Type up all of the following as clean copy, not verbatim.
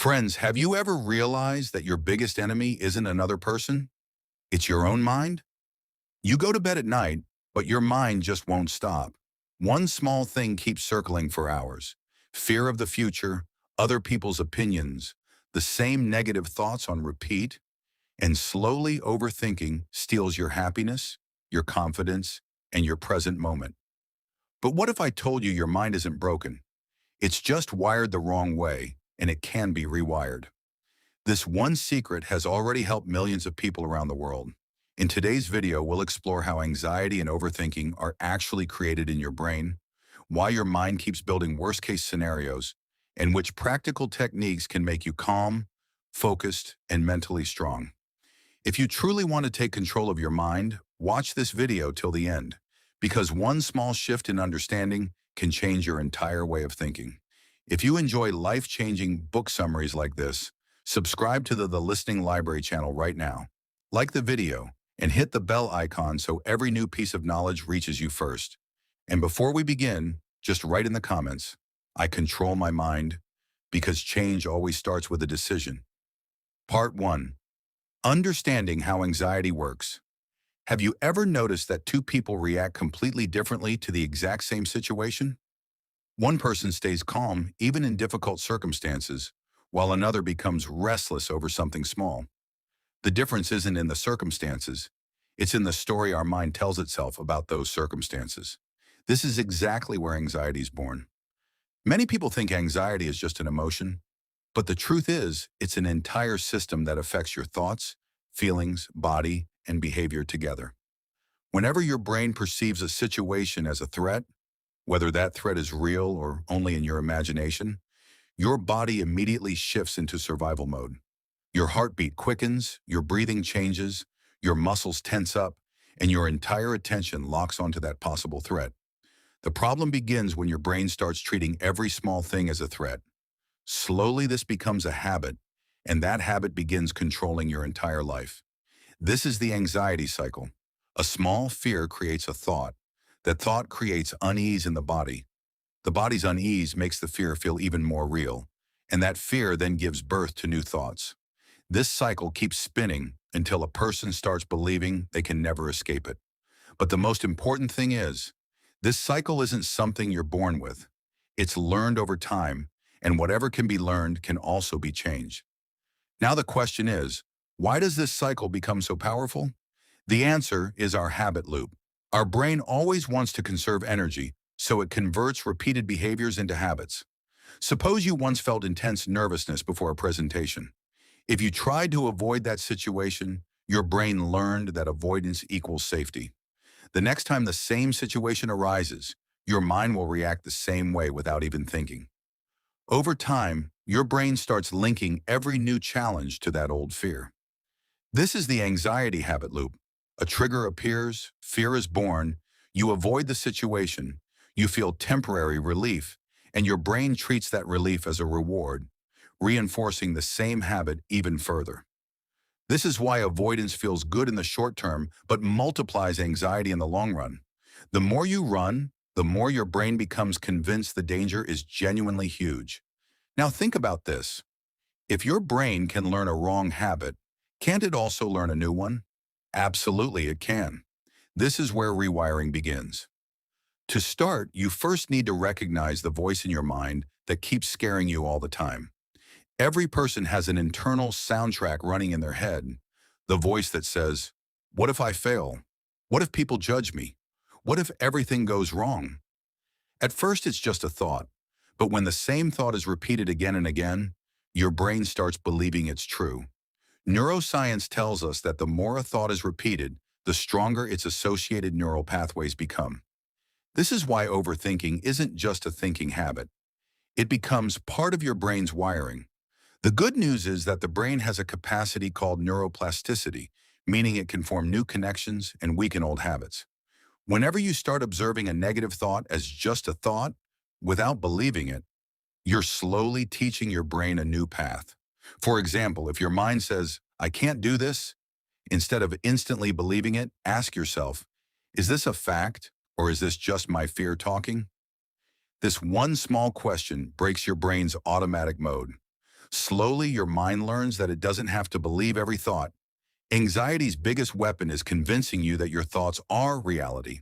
Friends, have you ever realized that your biggest enemy isn't another person? It's your own mind? You go to bed at night, but your mind just won't stop. One small thing keeps circling for hours. Fear of the future, other people's opinions, the same negative thoughts on repeat, and slowly overthinking steals your happiness, your confidence, and your present moment. But what if I told you your mind isn't broken? It's just wired the wrong way, and it can be rewired. This one secret has already helped millions of people around the world. In today's video, we'll explore how anxiety and overthinking are actually created in your brain, why your mind keeps building worst-case scenarios, and which practical techniques can make you calm, focused, and mentally strong. If you truly want to take control of your mind, watch this video till the end, because one small shift in understanding can change your entire way of thinking. If you enjoy life-changing book summaries like this, subscribe to the Listening Library channel right now. Like the video and hit the bell icon so every new piece of knowledge reaches you first. And before we begin, just write in the comments, I control my mind, because change always starts with a decision. Part 1. Understanding how anxiety works. Have you ever noticed that two people react completely differently to the exact same situation? One person stays calm even in difficult circumstances, while another becomes restless over something small. The difference isn't in the circumstances, it's in the story our mind tells itself about those circumstances. This is exactly where anxiety is born. Many people think anxiety is just an emotion, but the truth is, it's an entire system that affects your thoughts, feelings, body, and behavior together. Whenever your brain perceives a situation as a threat, whether that threat is real or only in your imagination, your body immediately shifts into survival mode. Your heartbeat quickens, your breathing changes, your muscles tense up, and your entire attention locks onto that possible threat. The problem begins when your brain starts treating every small thing as a threat. Slowly, this becomes a habit, and that habit begins controlling your entire life. This is the anxiety cycle. A small fear creates a thought. That thought creates unease in the body. The body's unease makes the fear feel even more real, and that fear then gives birth to new thoughts. This cycle keeps spinning until a person starts believing they can never escape it. But the most important thing is, this cycle isn't something you're born with. It's learned over time, and whatever can be learned can also be changed. Now the question is, why does this cycle become so powerful? The answer is our habit loop. Our brain always wants to conserve energy, so it converts repeated behaviors into habits. Suppose you once felt intense nervousness before a presentation. If you tried to avoid that situation, your brain learned that avoidance equals safety. The next time the same situation arises, your mind will react the same way without even thinking. Over time, your brain starts linking every new challenge to that old fear. This is the anxiety habit loop. A trigger appears, fear is born, you avoid the situation, you feel temporary relief, and your brain treats that relief as a reward, reinforcing the same habit even further. This is why avoidance feels good in the short term, but multiplies anxiety in the long run. The more you run, the more your brain becomes convinced the danger is genuinely huge. Now think about this. If your brain can learn a wrong habit, can't it also learn a new one? Absolutely, it can. This is where rewiring begins. To start, you first need to recognize the voice in your mind that keeps scaring you all the time. Every person has an internal soundtrack running in their head, the voice that says, what if I fail? What if people judge me? What if everything goes wrong? At first, it's just a thought, but when the same thought is repeated again and again, your brain starts believing it's true. Neuroscience tells us that the more a thought is repeated, the stronger its associated neural pathways become. This is why overthinking isn't just a thinking habit. It becomes part of your brain's wiring. The good news is that the brain has a capacity called neuroplasticity, meaning it can form new connections and weaken old habits. Whenever you start observing a negative thought as just a thought, without believing it, you're slowly teaching your brain a new path. For example, if your mind says, I can't do this, instead of instantly believing it, ask yourself, is this a fact or is this just my fear talking? This one small question breaks your brain's automatic mode. Slowly, your mind learns that it doesn't have to believe every thought. Anxiety's biggest weapon is convincing you that your thoughts are reality.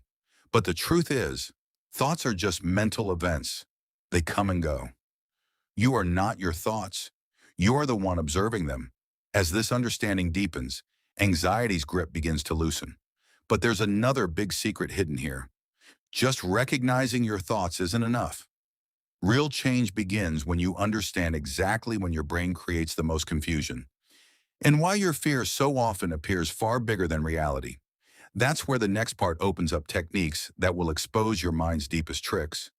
But the truth is, thoughts are just mental events. They come and go. You are not your thoughts. You are the one observing them. As this understanding deepens, anxiety's grip begins to loosen. But there's another big secret hidden here. Just recognizing your thoughts isn't enough. Real change begins when you understand exactly when your brain creates the most confusion, and why your fear so often appears far bigger than reality. That's where the next part opens up techniques that will expose your mind's deepest tricks.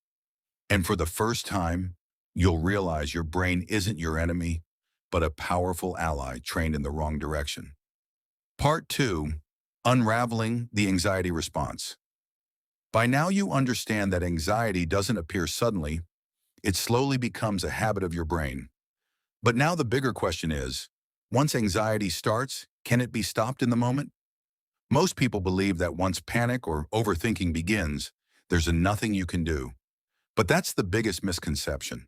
And for the first time, you'll realize your brain isn't your enemy, but a powerful ally trained in the wrong direction. Part 2. Unraveling the anxiety response. By now you understand that anxiety doesn't appear suddenly, it slowly becomes a habit of your brain. But now the bigger question is, once anxiety starts, can it be stopped in the moment? Most people believe that once panic or overthinking begins, there's nothing you can do. But that's the biggest misconception.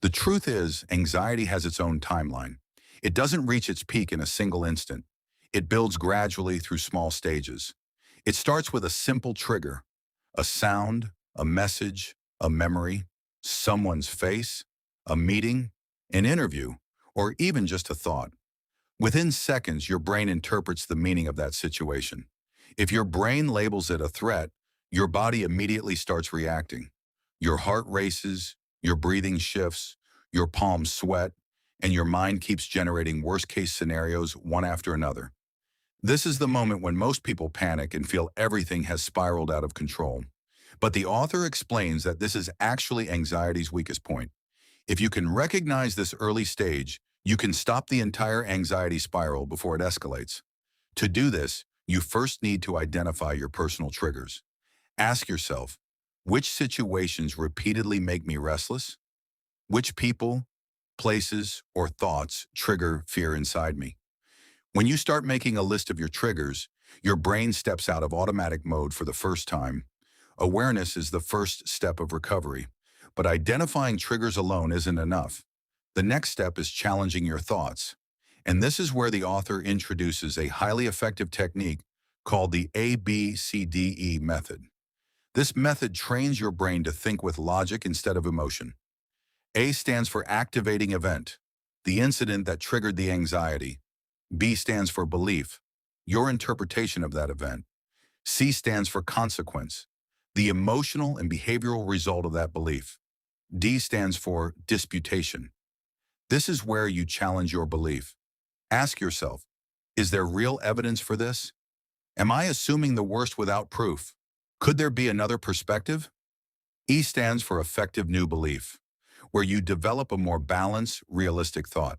The truth is, anxiety has its own timeline. It doesn't reach its peak in a single instant. It builds gradually through small stages. It starts with a simple trigger, a sound, a message, a memory, someone's face, a meeting, an interview, or even just a thought. Within seconds, your brain interprets the meaning of that situation. If your brain labels it a threat, your body immediately starts reacting. Your heart races, your breathing shifts, your palms sweat, and your mind keeps generating worst-case scenarios one after another. This is the moment when most people panic and feel everything has spiraled out of control. But the author explains that this is actually anxiety's weakest point. If you can recognize this early stage, you can stop the entire anxiety spiral before it escalates. To do this, you first need to identify your personal triggers. Ask yourself, which situations repeatedly make me restless? Which people, places, or thoughts trigger fear inside me? When you start making a list of your triggers, your brain steps out of automatic mode for the first time. Awareness is the first step of recovery, but identifying triggers alone isn't enough. The next step is challenging your thoughts. And this is where the author introduces a highly effective technique called the ABCDE method. This method trains your brain to think with logic instead of emotion. A stands for activating event, the incident that triggered the anxiety. B stands for belief, your interpretation of that event. C stands for consequence, the emotional and behavioral result of that belief. D stands for disputation. This is where you challenge your belief. Ask yourself, is there real evidence for this? Am I assuming the worst without proof? Could there be another perspective? E stands for effective new belief, where you develop a more balanced, realistic thought.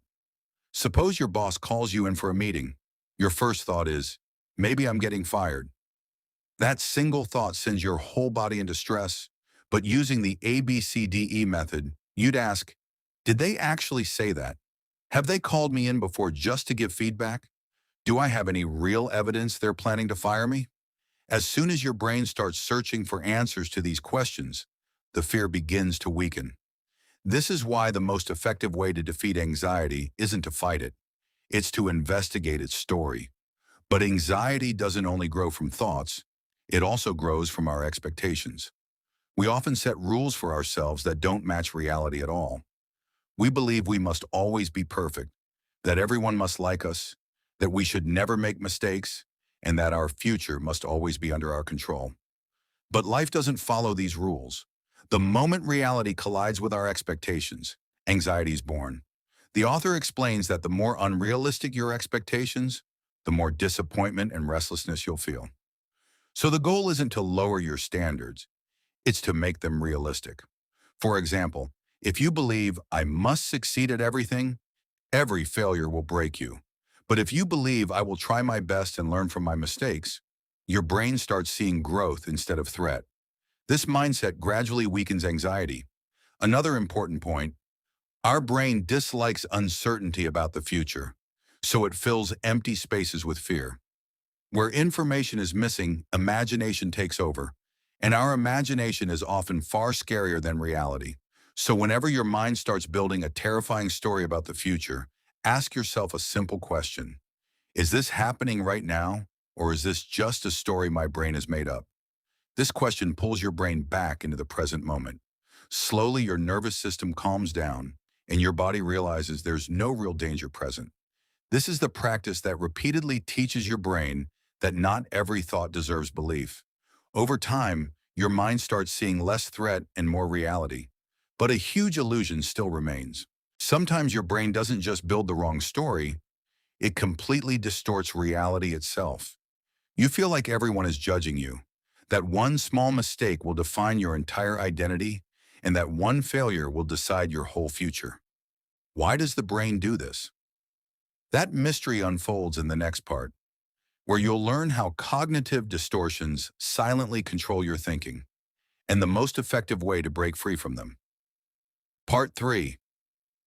Suppose your boss calls you in for a meeting. Your first thought is, maybe I'm getting fired. That single thought sends your whole body into stress, but using the ABCDE method, you'd ask, did they actually say that? Have they called me in before just to give feedback? Do I have any real evidence they're planning to fire me? As soon as your brain starts searching for answers to these questions, the fear begins to weaken. This is why the most effective way to defeat anxiety isn't to fight it. It's to investigate its story. But anxiety doesn't only grow from thoughts, it also grows from our expectations. We often set rules for ourselves that don't match reality at all. We believe we must always be perfect, that everyone must like us, that we should never make mistakes, and that our future must always be under our control. But life doesn't follow these rules. The moment reality collides with our expectations, anxiety is born. The author explains that the more unrealistic your expectations, the more disappointment and restlessness you'll feel. So the goal isn't to lower your standards, it's to make them realistic. For example, if you believe I must succeed at everything, every failure will break you. But if you believe I will try my best and learn from my mistakes, your brain starts seeing growth instead of threat. This mindset gradually weakens anxiety. Another important point, our brain dislikes uncertainty about the future, so it fills empty spaces with fear. Where information is missing, imagination takes over, and our imagination is often far scarier than reality. So whenever your mind starts building a terrifying story about the future, ask yourself a simple question. Is this happening right now, or is this just a story my brain has made up? This question pulls your brain back into the present moment. Slowly, your nervous system calms down, and your body realizes there's no real danger present. This is the practice that repeatedly teaches your brain that not every thought deserves belief. Over time, your mind starts seeing less threat and more reality. But a huge illusion still remains. Sometimes your brain doesn't just build the wrong story, it completely distorts reality itself. You feel like everyone is judging you, that one small mistake will define your entire identity, and that one failure will decide your whole future. Why does the brain do this? That mystery unfolds in the next part, where you'll learn how cognitive distortions silently control your thinking, and the most effective way to break free from them. Part 3.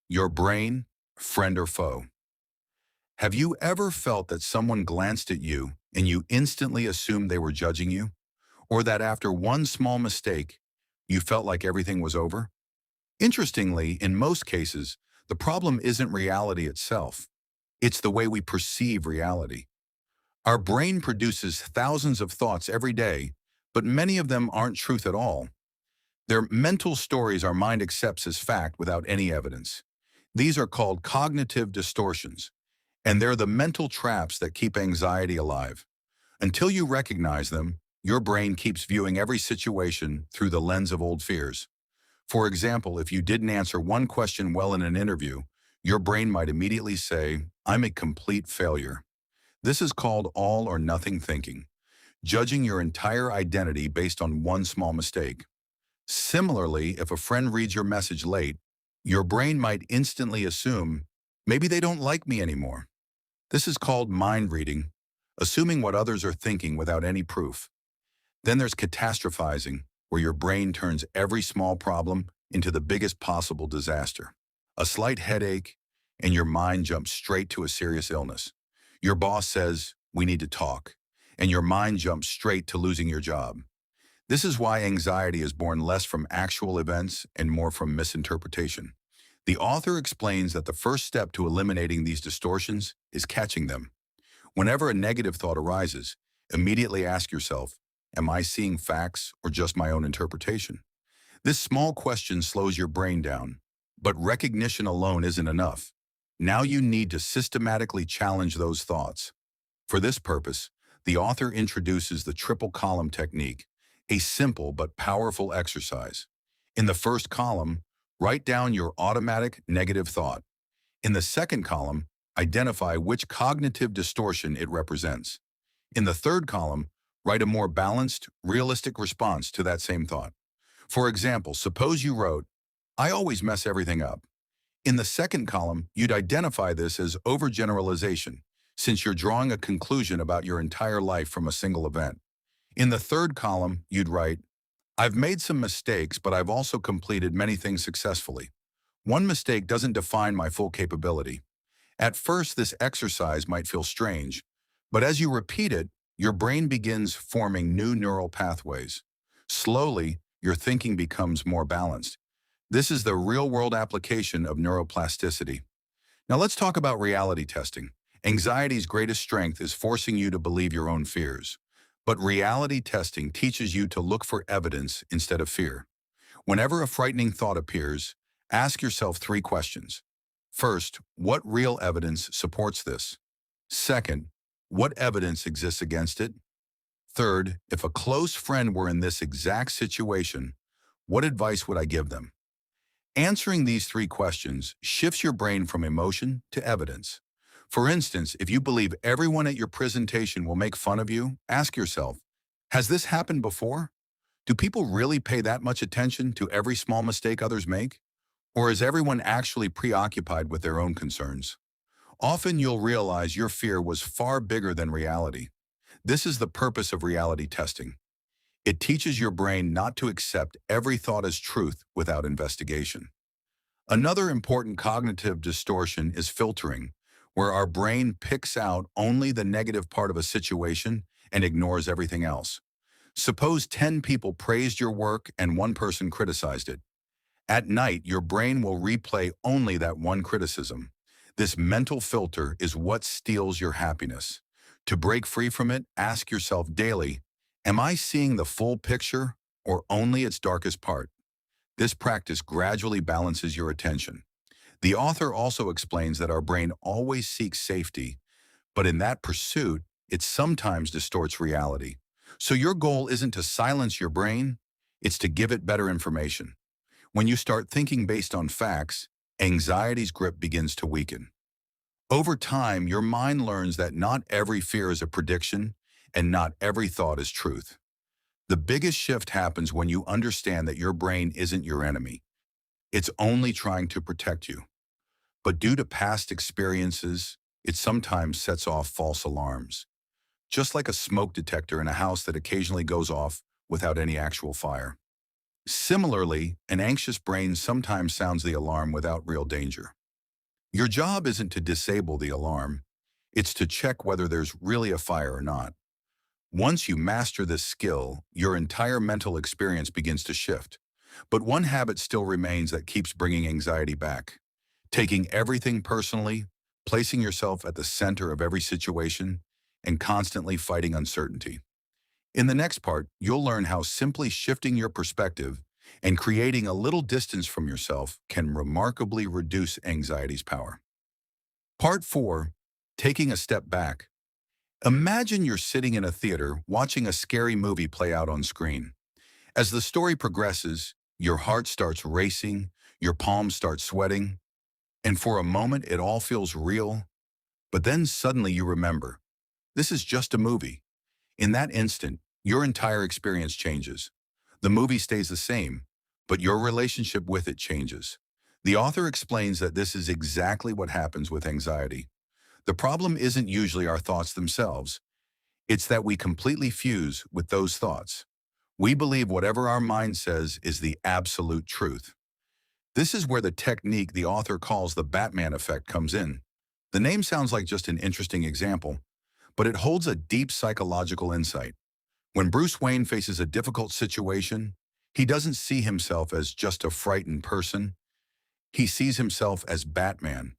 Your brain, friend or foe. Have you ever felt that someone glanced at you and you instantly assumed they were judging you? Or that after one small mistake, you felt like everything was over? Interestingly, in most cases, the problem isn't reality itself. It's the way we perceive reality. Our brain produces thousands of thoughts every day, but many of them aren't truth at all. They're mental stories our mind accepts as fact without any evidence. These are called cognitive distortions, and they're the mental traps that keep anxiety alive. Until you recognize them, your brain keeps viewing every situation through the lens of old fears. For example, if you didn't answer one question well in an interview, your brain might immediately say, "I'm a complete failure." This is called all or nothing thinking, judging your entire identity based on one small mistake. Similarly, if a friend reads your message late, your brain might instantly assume, maybe they don't like me anymore. This is called mind reading, assuming what others are thinking without any proof. Then there's catastrophizing, where your brain turns every small problem into the biggest possible disaster. A slight headache, and your mind jumps straight to a serious illness. Your boss says, "We need to talk," and your mind jumps straight to losing your job. This is why anxiety is born less from actual events and more from misinterpretation. The author explains that the first step to eliminating these distortions is catching them. Whenever a negative thought arises, immediately ask yourself, am I seeing facts or just my own interpretation? This small question slows your brain down, but recognition alone isn't enough. Now you need to systematically challenge those thoughts. For this purpose, the author introduces the triple column technique, a simple but powerful exercise. In the first column, write down your automatic negative thought. In the second column, identify which cognitive distortion it represents. In the third column, write a more balanced, realistic response to that same thought. For example, suppose you wrote, "I always mess everything up." In the second column, you'd identify this as overgeneralization, since you're drawing a conclusion about your entire life from a single event. In the third column, you'd write, "I've made some mistakes, but I've also completed many things successfully. One mistake doesn't define my full capability." At first, this exercise might feel strange, but as you repeat it, your brain begins forming new neural pathways. Slowly, your thinking becomes more balanced. This is the real-world application of neuroplasticity. Now let's talk about reality testing. Anxiety's greatest strength is forcing you to believe your own fears. But reality testing teaches you to look for evidence instead of fear. Whenever a frightening thought appears, ask yourself 3 questions. First, what real evidence supports this? Second, what evidence exists against it? Third, if a close friend were in this exact situation, what advice would I give them? Answering these 3 questions shifts your brain from emotion to evidence. For instance, if you believe everyone at your presentation will make fun of you, ask yourself, has this happened before? Do people really pay that much attention to every small mistake others make? Or is everyone actually preoccupied with their own concerns? Often you'll realize your fear was far bigger than reality. This is the purpose of reality testing. It teaches your brain not to accept every thought as truth without investigation. Another important cognitive distortion is filtering, where our brain picks out only the negative part of a situation and ignores everything else. Suppose 10 people praised your work and one person criticized it. At night, your brain will replay only that one criticism. This mental filter is what steals your happiness. To break free from it, ask yourself daily, am I seeing the full picture or only its darkest part? This practice gradually balances your attention. The author also explains that our brain always seeks safety, but in that pursuit, it sometimes distorts reality. So your goal isn't to silence your brain, it's to give it better information. When you start thinking based on facts, anxiety's grip begins to weaken. Over time, your mind learns that not every fear is a prediction and not every thought is truth. The biggest shift happens when you understand that your brain isn't your enemy. It's only trying to protect you. But due to past experiences, it sometimes sets off false alarms. Just like a smoke detector in a house that occasionally goes off without any actual fire. Similarly, an anxious brain sometimes sounds the alarm without real danger. Your job isn't to disable the alarm, it's to check whether there's really a fire or not. Once you master this skill, your entire mental experience begins to shift. But one habit still remains that keeps bringing anxiety back. Taking everything personally, placing yourself at the center of every situation, and constantly fighting uncertainty. In the next part, you'll learn how simply shifting your perspective and creating a little distance from yourself can remarkably reduce anxiety's power. Part 4. Taking a step back. Imagine you're sitting in a theater watching a scary movie play out on screen. As the story progresses, your heart starts racing, your palms start sweating, and for a moment it all feels real. But then suddenly you remember, this is just a movie. In that instant, your entire experience changes. The movie stays the same, but your relationship with it changes. The author explains that this is exactly what happens with anxiety. The problem isn't usually our thoughts themselves. It's that we completely fuse with those thoughts. We believe whatever our mind says is the absolute truth. This is where the technique the author calls the Batman effect comes in. The name sounds like just an interesting example, but it holds a deep psychological insight. When Bruce Wayne faces a difficult situation, he doesn't see himself as just a frightened person. He sees himself as Batman.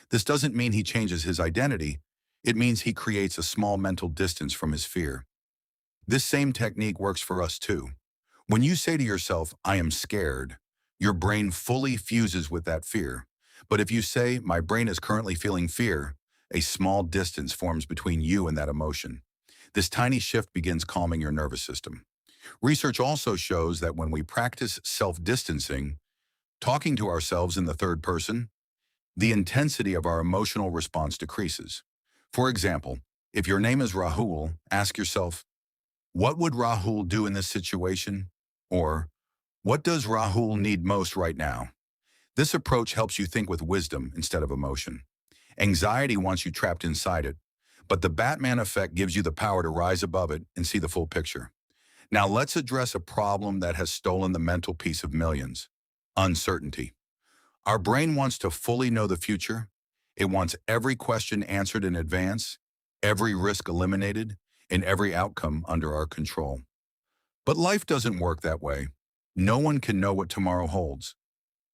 This doesn't mean he changes his identity. It means he creates a small mental distance from his fear. This same technique works for us too. When you say to yourself, I am scared, your brain fully fuses with that fear. But if you say, my brain is currently feeling fear, a small distance forms between you and that emotion. This tiny shift begins calming your nervous system. Research also shows that when we practice self-distancing, talking to ourselves in the third person, the intensity of our emotional response decreases. For example, if your name is Rahul, ask yourself, what would Rahul do in this situation? Or, what does Rahul need most right now? This approach helps you think with wisdom instead of emotion. Anxiety wants you trapped inside it, but the Batman effect gives you the power to rise above it and see the full picture. Now let's address a problem that has stolen the mental peace of millions: uncertainty. Our brain wants to fully know the future. It wants every question answered in advance, every risk eliminated, and every outcome under our control. But life doesn't work that way. No one can know what tomorrow holds.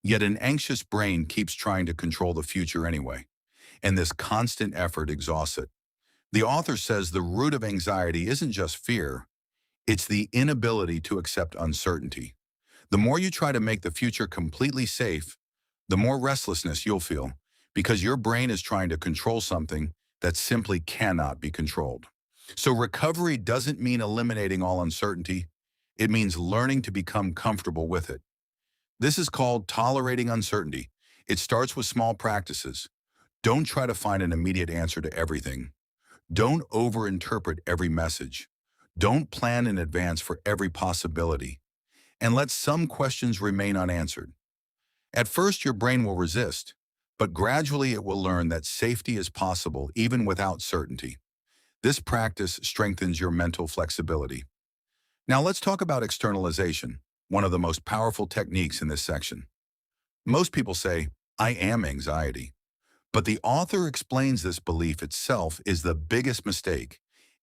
Yet an anxious brain keeps trying to control the future anyway, and this constant effort exhausts it. The author says the root of anxiety isn't just fear, it's the inability to accept uncertainty. The more you try to make the future completely safe, the more restlessness you'll feel, because your brain is trying to control something that simply cannot be controlled. So recovery doesn't mean eliminating all uncertainty. It means learning to become comfortable with it. This is called tolerating uncertainty. It starts with small practices. Don't try to find an immediate answer to everything. Don't overinterpret every message. Don't plan in advance for every possibility. And let some questions remain unanswered. At first, your brain will resist, but gradually it will learn that safety is possible even without certainty. This practice strengthens your mental flexibility. Now let's talk about externalization, one of the most powerful techniques in this section. Most people say, I am anxiety. But the author explains this belief itself is the biggest mistake.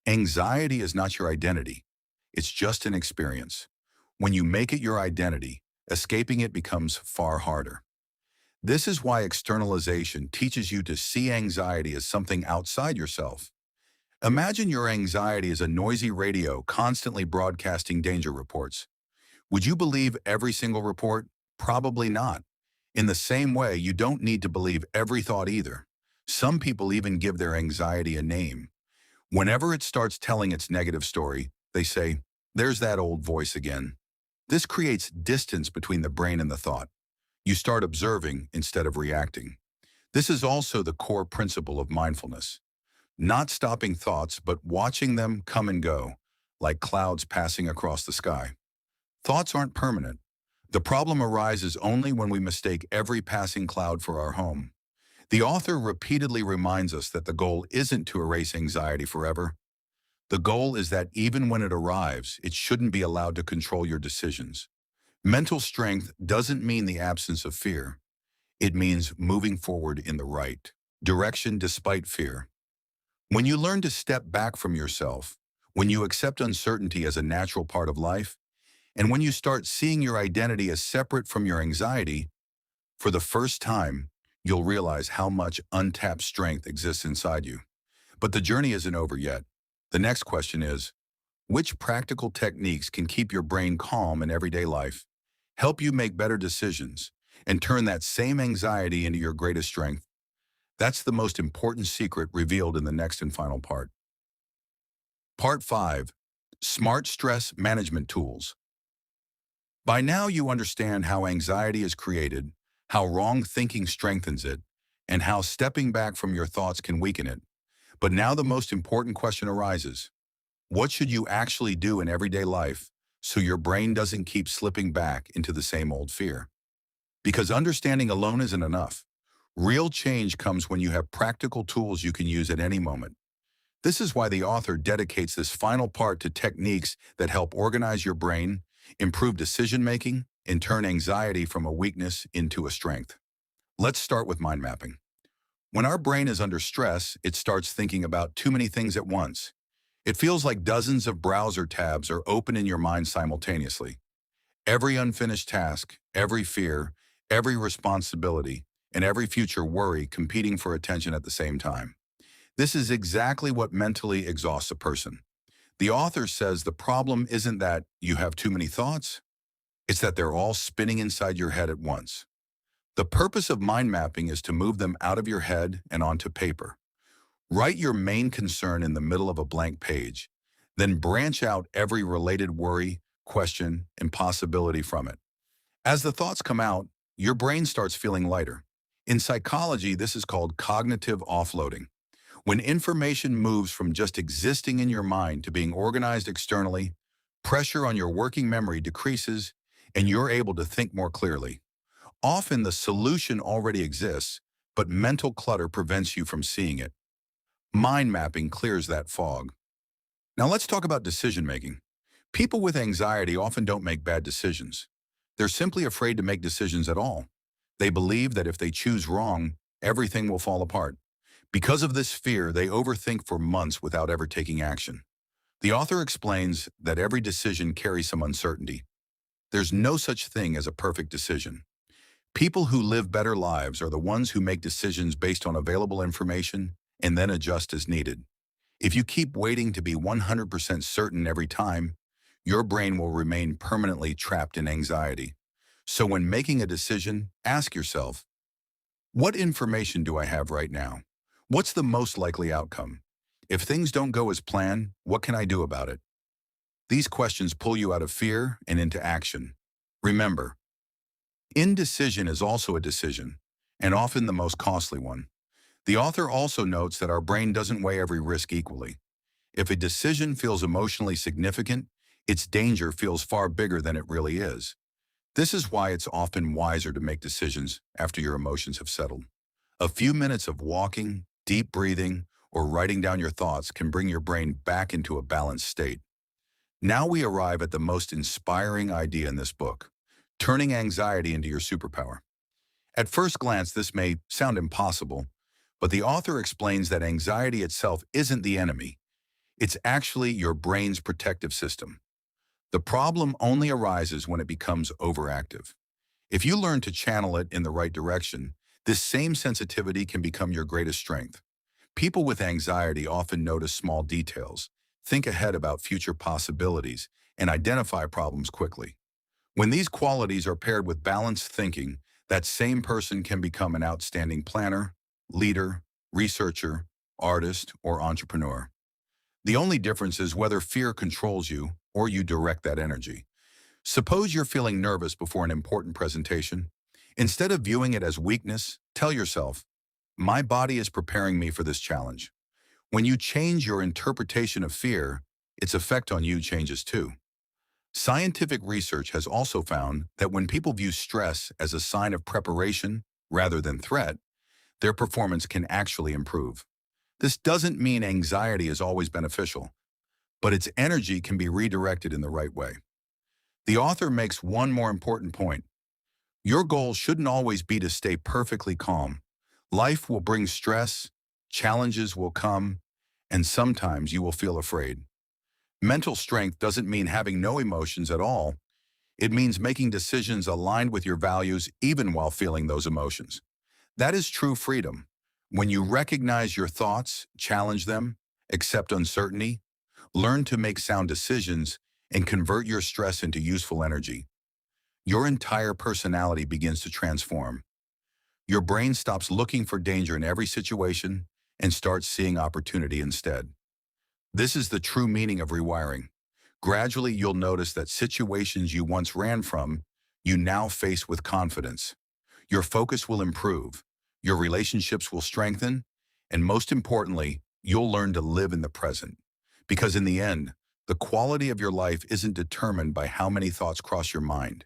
Anxiety is not your identity. It's just an experience. When you make it your identity, escaping it becomes far harder. This is why externalization teaches you to see anxiety as something outside yourself. Imagine your anxiety as a noisy radio constantly broadcasting danger reports. Would you believe every single report? Probably not. In the same way, you don't need to believe every thought either. Some people even give their anxiety a name. Whenever it starts telling its negative story, they say, "There's that old voice again." This creates distance between the brain and the thought. You start observing instead of reacting. This is also the core principle of mindfulness. Not stopping thoughts, but watching them come and go, like clouds passing across the sky. Thoughts aren't permanent. The problem arises only when we mistake every passing cloud for our home. The author repeatedly reminds us that the goal isn't to erase anxiety forever. The goal is that even when it arrives, it shouldn't be allowed to control your decisions. Mental strength doesn't mean the absence of fear. It means moving forward in the right direction despite fear. When you learn to step back from yourself, when you accept uncertainty as a natural part of life, and when you start seeing your identity as separate from your anxiety, for the first time, you'll realize how much untapped strength exists inside you. But the journey isn't over yet. The next question is, which practical techniques can keep your brain calm in everyday life, help you make better decisions, and turn that same anxiety into your greatest strength? That's the most important secret revealed in the next and final part. Part 5. Smart Stress Management Tools. By now you understand how anxiety is created, how wrong thinking strengthens it, and how stepping back from your thoughts can weaken it. But now the most important question arises. What should you actually do in everyday life so your brain doesn't keep slipping back into the same old fear? Because understanding alone isn't enough. Real change comes when you have practical tools you can use at any moment. This is why the author dedicates this final part to techniques that help organize your brain, improve decision-making, and turn anxiety from a weakness into a strength. Let's start with mind mapping. When our brain is under stress, it starts thinking about too many things at once. It feels like dozens of browser tabs are open in your mind simultaneously. Every unfinished task, every fear, every responsibility, and every future worry competing for attention at the same time. This is exactly what mentally exhausts a person. The author says the problem isn't that you have too many thoughts, it's that they're all spinning inside your head at once. The purpose of mind mapping is to move them out of your head and onto paper. Write your main concern in the middle of a blank page, then branch out every related worry, question, and possibility from it. As the thoughts come out, your brain starts feeling lighter. In psychology, this is called cognitive offloading. When information moves from just existing in your mind to being organized externally, pressure on your working memory decreases, and you're able to think more clearly. Often the solution already exists, but mental clutter prevents you from seeing it. Mind mapping clears that fog. Now let's talk about decision-making. People with anxiety often don't make bad decisions. They're simply afraid to make decisions at all. They believe that if they choose wrong, everything will fall apart. Because of this fear, they overthink for months without ever taking action. The author explains that every decision carries some uncertainty. There's no such thing as a perfect decision. People who live better lives are the ones who make decisions based on available information and then adjust as needed. If you keep waiting to be 100% certain every time, your brain will remain permanently trapped in anxiety. So when making a decision, ask yourself, what information do I have right now? What's the most likely outcome? If things don't go as planned, what can I do about it? These questions pull you out of fear and into action. Remember, indecision is also a decision, and often the most costly one. The author also notes that our brain doesn't weigh every risk equally. If a decision feels emotionally significant, its danger feels far bigger than it really is. This is why it's often wiser to make decisions after your emotions have settled. A few minutes of walking, deep breathing, or writing down your thoughts can bring your brain back into a balanced state. Now we arrive at the most inspiring idea in this book, turning anxiety into your superpower. At first glance, this may sound impossible, but the author explains that anxiety itself isn't the enemy. It's actually your brain's protective system. The problem only arises when it becomes overactive. If you learn to channel it in the right direction, this same sensitivity can become your greatest strength. People with anxiety often notice small details, think ahead about future possibilities, and identify problems quickly. When these qualities are paired with balanced thinking, that same person can become an outstanding planner, leader, researcher, artist, or entrepreneur. The only difference is whether fear controls you or you direct that energy. Suppose you're feeling nervous before an important presentation. Instead of viewing it as weakness, tell yourself, my body is preparing me for this challenge. When you change your interpretation of fear, its effect on you changes too. Scientific research has also found that when people view stress as a sign of preparation rather than threat, their performance can actually improve. This doesn't mean anxiety is always beneficial, but its energy can be redirected in the right way. The author makes one more important point. Your goal shouldn't always be to stay perfectly calm. Life will bring stress, challenges will come, and sometimes you will feel afraid. Mental strength doesn't mean having no emotions at all. It means making decisions aligned with your values even while feeling those emotions. That is true freedom. When you recognize your thoughts, challenge them, accept uncertainty, learn to make sound decisions, and convert your stress into useful energy, your entire personality begins to transform. Your brain stops looking for danger in every situation and starts seeing opportunity instead. This is the true meaning of rewiring. Gradually, you'll notice that situations you once ran from, you now face with confidence. Your focus will improve, your relationships will strengthen, and most importantly, you'll learn to live in the present. Because in the end, the quality of your life isn't determined by how many thoughts cross your mind.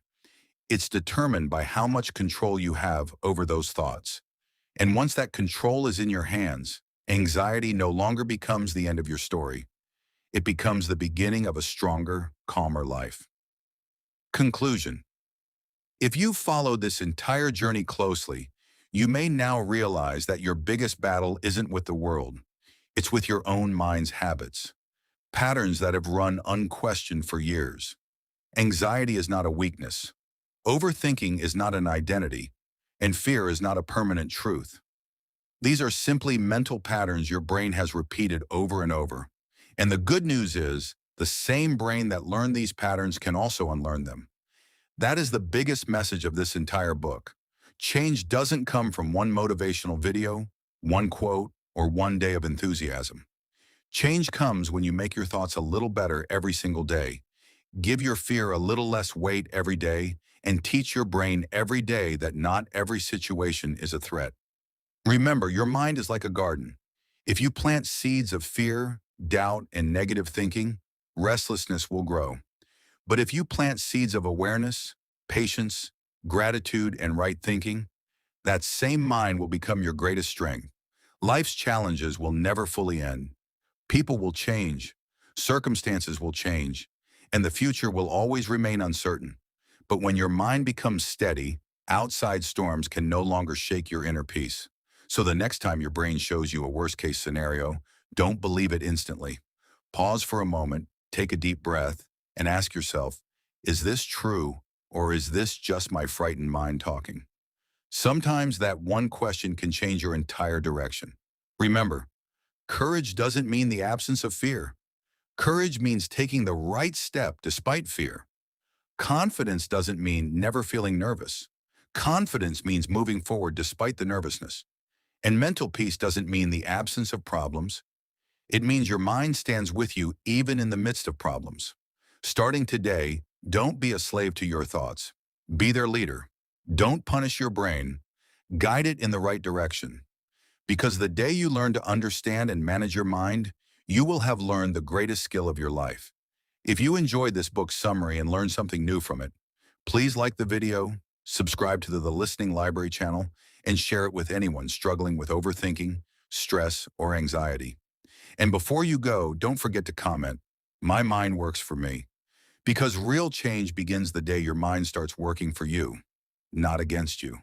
It's determined by how much control you have over those thoughts. And once that control is in your hands, anxiety no longer becomes the end of your story. It becomes the beginning of a stronger, calmer life. Conclusion. If you followed this entire journey closely, you may now realize that your biggest battle isn't with the world. It's with your own mind's habits, patterns that have run unquestioned for years. Anxiety is not a weakness. Overthinking is not an identity, and fear is not a permanent truth. These are simply mental patterns your brain has repeated over and over. And the good news is, the same brain that learned these patterns can also unlearn them. That is the biggest message of this entire book. Change doesn't come from one motivational video, one quote, or one day of enthusiasm. Change comes when you make your thoughts a little better every single day, give your fear a little less weight every day, and teach your brain every day that not every situation is a threat. Remember, your mind is like a garden. If you plant seeds of fear, doubt, and negative thinking, restlessness will grow. But if you plant seeds of awareness, patience, gratitude, and right thinking, that same mind will become your greatest strength. Life's challenges will never fully end. People will change, circumstances will change, and the future will always remain uncertain. But when your mind becomes steady, outside storms can no longer shake your inner peace. So the next time your brain shows you a worst-case scenario, don't believe it instantly. Pause for a moment, take a deep breath, and ask yourself, is this true, or is this just my frightened mind talking? Sometimes that one question can change your entire direction. Remember, courage doesn't mean the absence of fear. Courage means taking the right step despite fear. Confidence doesn't mean never feeling nervous. Confidence means moving forward despite the nervousness. And mental peace doesn't mean the absence of problems. It means your mind stands with you even in the midst of problems. Starting today, don't be a slave to your thoughts. Be their leader. Don't punish your brain. Guide it in the right direction. Because the day you learn to understand and manage your mind, you will have learned the greatest skill of your life. If you enjoyed this book summary and learned something new from it, please like the video, subscribe to the Listening Library channel, and share it with anyone struggling with overthinking, stress, or anxiety. And before you go, don't forget to comment, "My mind works for me." Because real change begins the day your mind starts working for you, not against you.